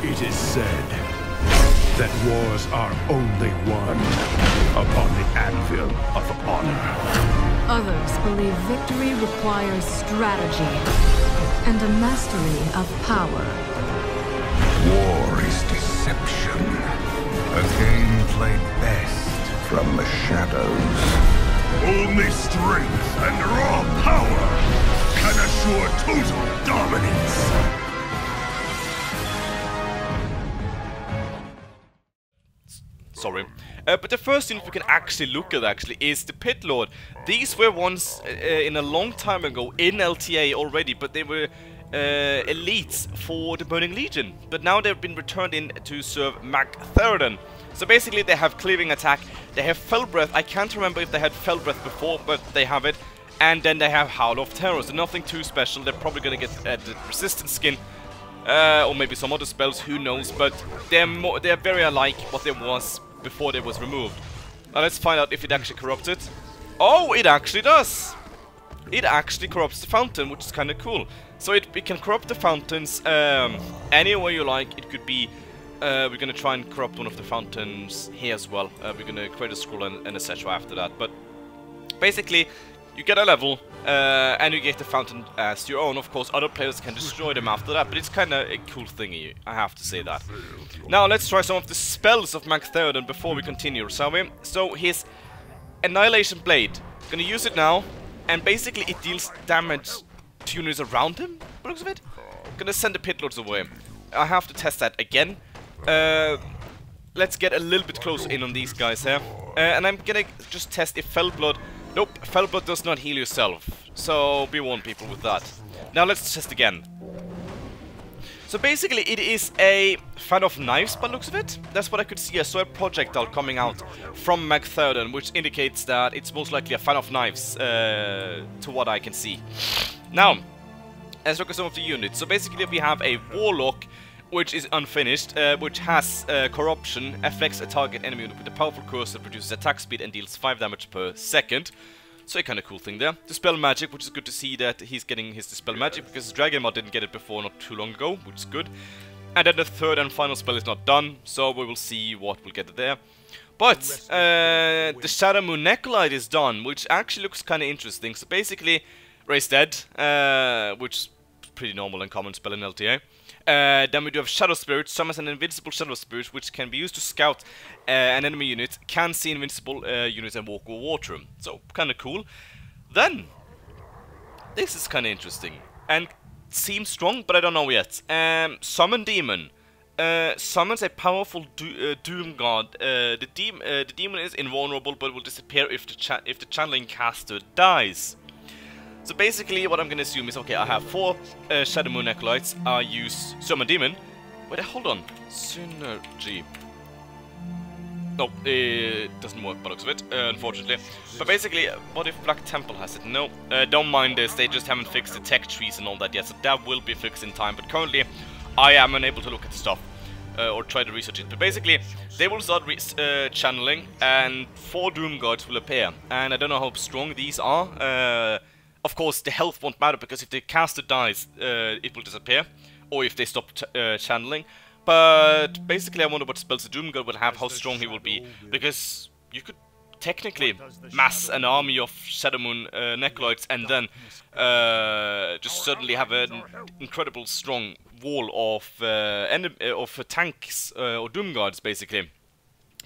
It is said that wars are only won upon the anvil of honor. Others believe victory requires strategy and a mastery of power. War is deception. A game played best from the shadows. Only strength and raw power can assure total dominance. Sorry. But the first unit we can actually look at is the Pit Lord. These were once in a long time ago in LTA already, but they were elites for the Burning Legion. But now they've been returned in to serve Magtheridon. So basically they have cleaving attack, they have Fell Breath. I can't remember if they had Fell Breath before, but they have it. And then they have Howl of Terror, so nothing too special. They're probably gonna get the resistance skin. Or maybe some other spells, who knows, but they're very alike what there was before they was removed. Now let's find out if it actually corrupts it. Oh, it actually does! It actually corrupts the fountain, which is kind of cool. So it can corrupt the fountains any way you like. It could be, we're gonna try and corrupt one of the fountains here as well. We're gonna create a scroll and etc. after that, but basically you get a level, and you get the fountain as your own. Of course, other players can destroy them after that, but it's kind of a cool thingy, I have to say that. Now, let's try some of the spells of Magtheridon before we continue, shall we? So, his Annihilation Blade. Gonna use it now, and basically it deals damage to units around him, by the looks of it. Gonna send the Pit Lords away. I have to test that again. Let's get a little bit closer in on these guys here. And I'm gonna just test if Fell Blood... Nope, Fell Blood does not heal yourself. So, be warned, people, with that. Now, let's test again. So, basically, it is a fan of knives, by the looks of it. That's what I could see. I saw a projectile coming out from Magtheridon, which indicates that it's most likely a fan of knives, to what I can see. Now, let's look at some of the units. So, basically, we have a Warlock, which is unfinished, which has corruption, affects a target enemy unit with a powerful curse that produces attack speed and deals 5 damage per second. So a kind of cool thing there. Dispel Magic, which is good to see that he's getting his Dispel Magic, because Dragonmod didn't get it before not too long ago, which is good. And then the third and final spell is not done, so we will see what we'll get there. But the Shadowmoon Clan is done, which actually looks kind of interesting. So basically, Raise Dead, which is pretty normal and common spell in LTA. Then we do have Shadow Spirit, summons an invincible Shadow Spirit, which can be used to scout an enemy unit, can see invincible units and walk over water. So, kind of cool. Then, this is kind of interesting, and seems strong, but I don't know yet. Summon Demon. Summons a powerful Doom God. The demon is invulnerable, but will disappear if the channeling caster dies. So basically, what I'm gonna assume is, okay, I have 4 Shadowmoon Acolytes. I use Summon Demon. Wait, hold on. Synergy. No, it doesn't work by the looks of it, unfortunately. But basically, what if Black Temple has it? No, don't mind this. They just haven't fixed the tech trees and all that yet, so that will be fixed in time. But currently, I am unable to look at the stuff or try to research it. But basically, they will start channeling, and 4 Doom Gods will appear. And I don't know how strong these are. Of course, the health won't matter, because if the caster dies, it will disappear. Or if they stop channeling. But basically, I wonder what spells the Doom God will have, how strong he will be. Because you could technically mass an army of Shadowmoon Necroids and then just suddenly have an incredible strong wall of tanks or Doom Guards, basically.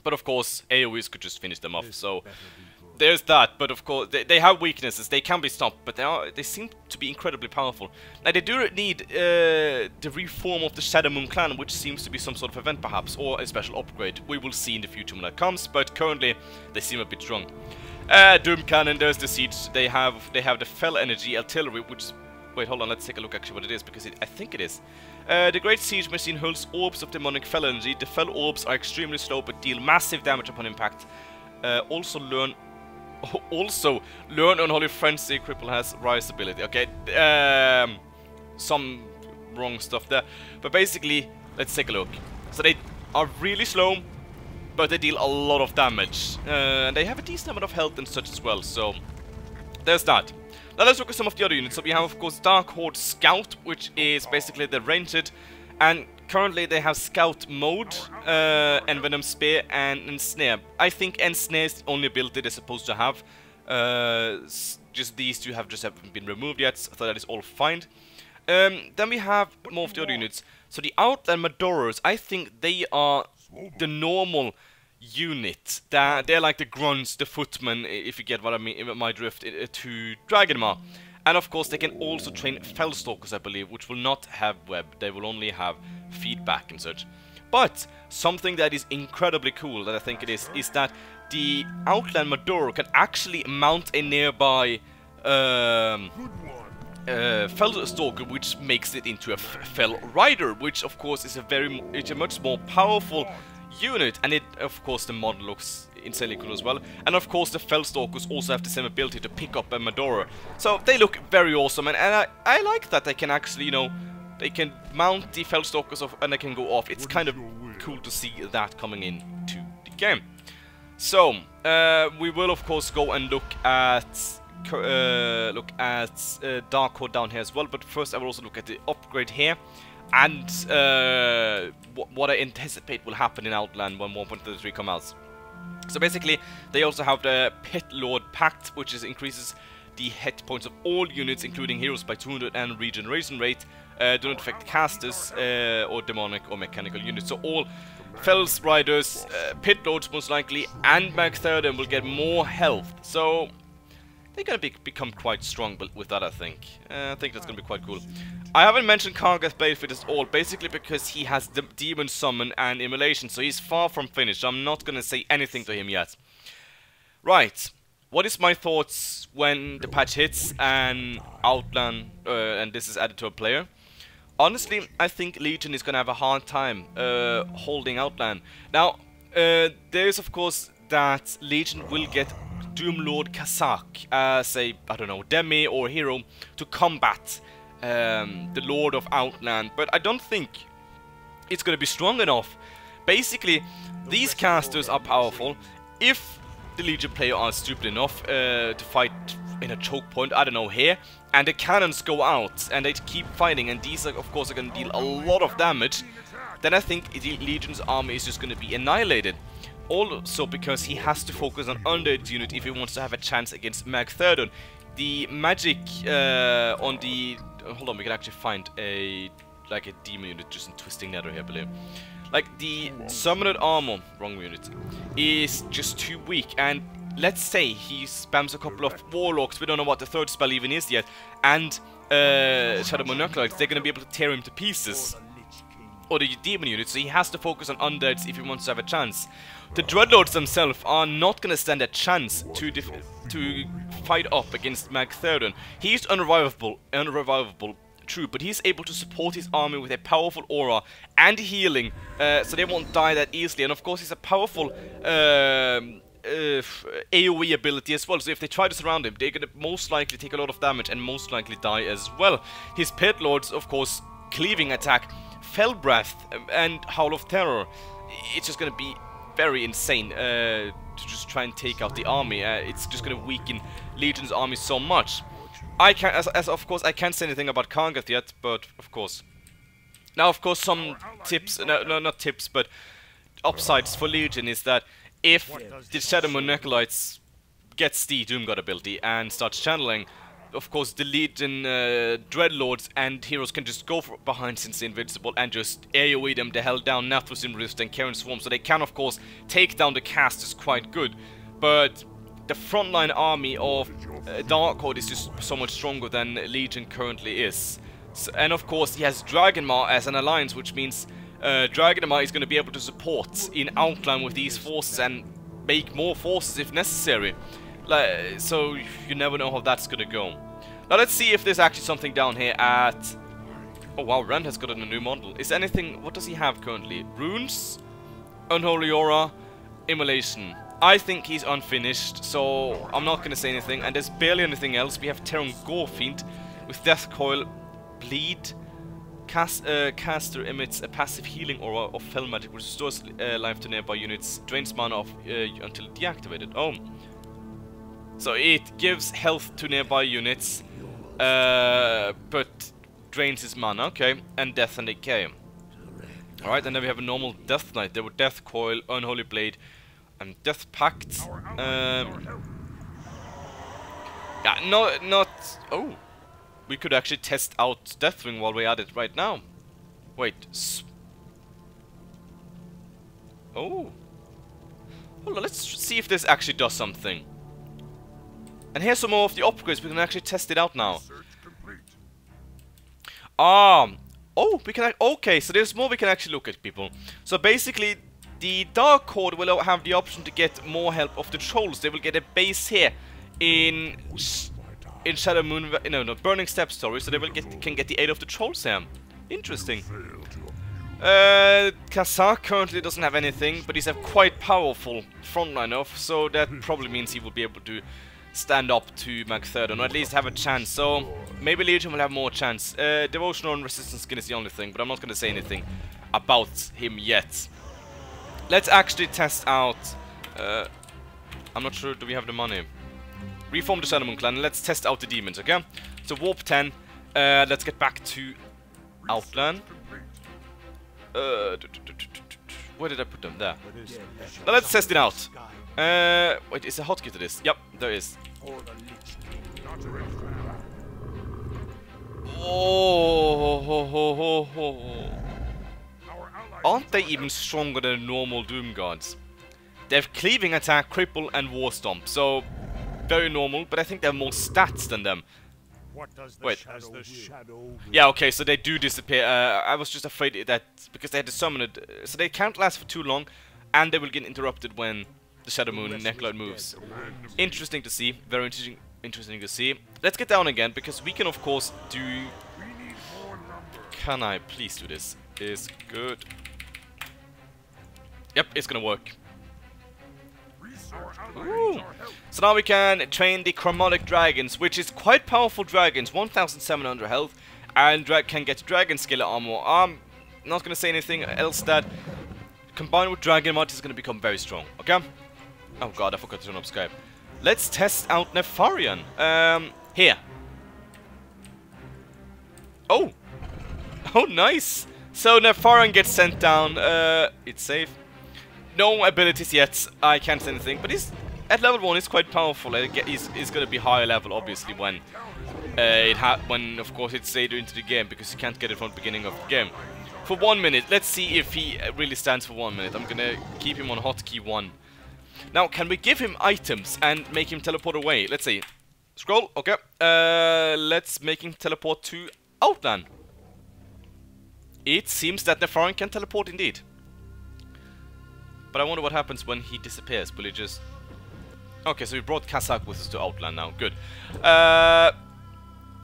But of course, AoEs could just finish them off, so there's that. But of course, they have weaknesses. They can be stopped, but they seem to be incredibly powerful. Now, they do need the reform of the Shadowmoon Clan, which seems to be some sort of event, perhaps, or a special upgrade. We will see in the future when that comes, but currently, they seem a bit strong. Doom Cannon, there's the siege. They have the Fell Energy Artillery, which is... Wait, hold on, let's take a look actually what it is, because I think it is. The Great Siege Machine hurls orbs of demonic Fell Energy. The Fell orbs are extremely slow, but deal massive damage upon impact. Also learn Unholy Frenzy. Cripple has Rise ability. Okay, some wrong stuff there. But basically, let's take a look. So they are really slow, but they deal a lot of damage. And they have a decent amount of health and such as well, so there's that. Now let's look at some of the other units. So we have, of course, Dark Horde Scout, which is basically the ranged And currently they have Scout Mode, Envenom Spear, and Ensnare. I think Ensnare is the only ability they're supposed to have. Just these two haven't been removed yet, so that is all fine. Then we have more of the other units. So the Outland Madorers, I think they are the normal unit. They're like the grunts, the footmen, if you get what I mean, my drift, to Dragonmaw. And of course they can also train Fellstalkers, I believe, which will not have web. They will only have feedback and such. But something that is incredibly cool, that I think it is that the Outland Madorer can actually mount a nearby Fellstalker, which makes it into a Fell Rider, which of course is a much more powerful unit, and it, of course, the model looks insanely cool as well. And of course the Fellstalkers also have the same ability to pick up a Madorer, so they look very awesome. And I like that they can actually, you know, they can mount the Fellstalkers and they can go off. It's kind of cool to see that coming into the game. So we will of course go and look at Dark Horde down here as well, but first I will also look at the upgrade here and what I anticipate will happen in Outland when 1.33 comes out. So basically they also have the Pit Lord Pact, which increases the hit points of all units including heroes by 200 and regeneration rate. Do not affect casters or demonic or mechanical units. So all Fells Riders, Pit Lords most likely, and Magtheridon will get more health. So they're gonna become quite strong with that, I think. I think that's gonna be quite cool. I haven't mentioned Kargath Bladefit at all, basically because he has the Demon Summon and Immolation, so he's far from finished. So I'm not gonna say anything to him yet. Right. What is my thoughts when the patch hits and Outland, and this is added to a player? Honestly, I think Legion is gonna have a hard time holding Outland. Now, there is of course that Legion will get Doomlord Kazak as a, I don't know, demi or hero to combat the Lord of Outland, but I don't think it's gonna be strong enough. Basically, these casters are powerful. If the Legion player are stupid enough to fight in a choke point, I don't know, here, and the cannons go out and they keep fighting, and these are, of course, are going to deal a lot of damage, then I think the Legion's army is just going to be annihilated. Also because he has to focus on Undead unit if he wants to have a chance against Magtheridon. The magic on the... hold on, we can actually find a demon unit just in Twisting Nether here, I believe. Like, the Summoned Armor, wrong unit, is just too weak, and let's say he spams a couple of Warlocks, we don't know what the third spell even is yet, and Shadowmoon Clan, they're gonna be able to tear him to pieces. Or the demon unit, so he has to focus on undeads if he wants to have a chance. The Dreadlords themselves are not gonna stand a chance to fight up against Magtheridon. He's unrevivable, true, but he's able to support his army with a powerful aura and healing, so they won't die that easily. And of course, he's a powerful AoE ability as well, so if they try to surround him, they're gonna most likely take a lot of damage and most likely die as well. His Pit Lords, of course, cleaving attack, Fell Breath, and Howl of Terror. It's just gonna be very insane to just try and take out the army. It's just gonna weaken Legion's army so much. I can't, of course, I can't say anything about Kargath yet, but of course. Now, of course, some tips, no, not tips, but upsides for Legion is that if the Shadowmoon Necrolites gets the Doomgod ability and starts channeling, of course, the Legion Dreadlords and heroes can just go behind since they're invincible and just AoE them the hell down, Nathrosym Rift and Karen Swarm, so they can, of course, take down the casters quite good. But the frontline army of Dark Horde is just so much stronger than Legion currently is. So, and of course, he has Dragonmaw as an alliance, which means Dragonmaw is going to be able to support in Outland with these forces and make more forces if necessary. So you never know how that's going to go. Now let's see if there's actually something down here at... oh wow, Ren has gotten a new model. Is anything... what does he have currently? Runes, Unholy Aura, Immolation. I think he's unfinished, so I'm not going to say anything. And there's barely anything else. We have Terran Gorefiend with Death Coil, Bleed. Caster emits a passive healing aura of Fell Magic, which restores life to nearby units, drains mana off until deactivated. Oh. So it gives health to nearby units, but drains his mana, okay, and death and decay. Alright, and then we have a normal Death Knight. There were Death Coil, Unholy Blade, and Death Pact. Yeah, no, not... Oh! We could actually test out Deathwing while we're at it right now. Wait. Oh! Hold on, let's see if this actually does something. And here's some more of the upgrades. We can actually test it out now. Oh, we can... Okay, so there's more we can actually look at, people. So basically, the Dark Horde will have the option to get more help of the trolls. They will get a base here in Shadowmoon... No, Burning Steps, sorry. So they will can get the aid of the trolls here. Interesting. Kazak currently doesn't have anything, but he's a quite powerful frontline off, so that probably means he will be able to stand up to Magtheridon, or at least have a chance. So maybe Legion will have more chance. Devotional and Resistance Skin is the only thing, but I'm not going to say anything about him yet. Let's actually test out... I'm not sure, do we have the money? Reform the Shadowmoon Clan, let's test out the demons, okay? So Warp 10, let's get back to Outland. Where did I put them? There. Now let's test it out. Wait, is there a hotkey to this? Yep, there is. Oh, aren't they even stronger than normal Doom Guards? They have Cleaving Attack, Cripple, and War Stomp, so very normal, but I think they have more stats than them. Wait. Yeah, okay, so they do disappear. I was just afraid that because they had to summon it, so they can't last for too long, and they will get interrupted when the Shadowmoon Necklord moves. Interesting to see. Very interesting to see. Let's get down again, because we can of course do... Can I please do this? Is good. Yep, it's gonna work. Ooh. So now we can train the Chromatic Dragons, which is quite powerful dragons, 1700 health, and can get Dragon Scale armor. I'm not gonna say anything else that combined with Dragon Mod is gonna become very strong, okay? Oh god, I forgot to turn up Skype. Let's test out Nefarian. Here. Oh! Oh, nice! So Nefarian gets sent down, it's safe. No abilities yet, I can't say anything, but he's at level 1 he's quite powerful. He's gonna be higher level obviously when when of course it's later into the game, because you can't get it from the beginning of the game. For 1 minute, let's see if he really stands for 1 minute. I'm gonna keep him on hotkey 1. Now, can we give him items and make him teleport away? Let's see. Scroll, okay. Let's make him teleport to Outland. It seems that Nefarian can teleport indeed. But I wonder what happens when he disappears. Will he just... Okay, so we brought Kazak with us to Outland now. Good.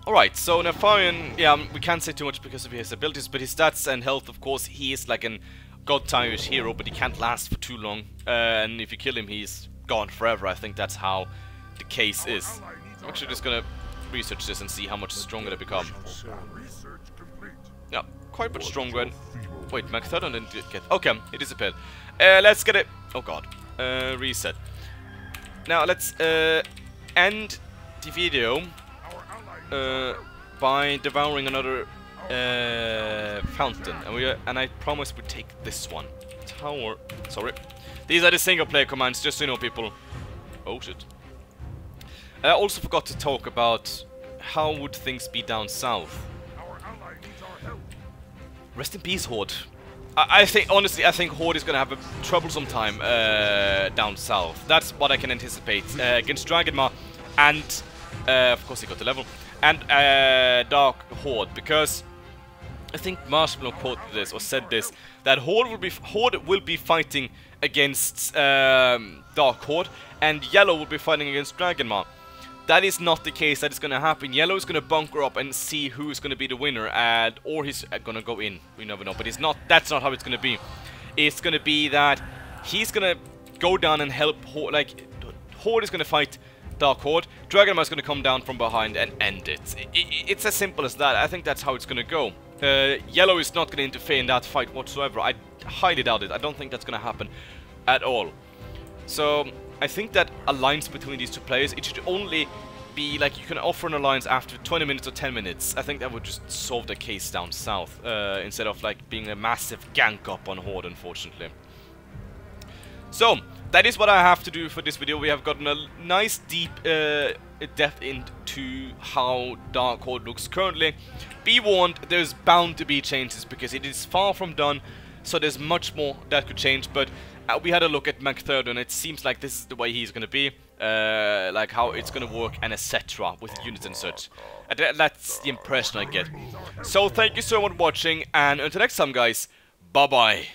Alright, so Nefarian... Yeah, we can't say too much because of his abilities, but his stats and health, of course, he is like an god-tierish hero, but he can't last for too long. And if you kill him, he's gone forever. I think that's how the case is. I'm actually just gonna research this and see how much stronger they become. Yeah, quite much stronger. And wait, Magtheridon didn't get... Okay, it disappeared. Let's get it... Oh god. Reset. Now, let's end the video by devouring another fountain. And I promise we take this one. Tower... Sorry. These are the single-player commands, just so you know, people. Oh, shit. I also forgot to talk about how would things be down south. Rest in peace, Horde. I think, honestly, I think Horde is gonna have a troublesome time down south. That's what I can anticipate against Dragonma, and of course he got the level, and Dark Horde, because I think Marshmallow quoted this or said this, that Horde will be fighting against Dark Horde, and Yellow will be fighting against Dragonma. That is not the case. That is going to happen. Yellow is going to bunker up and see who is going to be the winner, and or he's going to go in. We never know, but it's not. That's not how it's going to be. It's going to be that he's going to go down and help Horde. Like Horde is going to fight Dark Horde. Dragonma is going to come down from behind and end it. It's as simple as that. I think that's how it's going to go. Yellow is not going to interfere in that fight whatsoever. I highly doubt it. I don't think that's going to happen at all. So I think that alliance between these two players, it should only be like you can offer an alliance after 20 minutes or 10 minutes. I think that would just solve the case down south, instead of like being a massive gank up on Horde, unfortunately. So, that is what I have to do for this video. We have gotten a nice deep depth into how Dark Horde looks currently. Be warned, there's bound to be changes because it is far from done, so there's much more that could change, but we had a look at Magtheridon, and it seems like this is the way he's going to be, like how it's going to work and etc. with units and such. And that's the impression I get. So thank you so much for watching, and until next time guys, bye bye.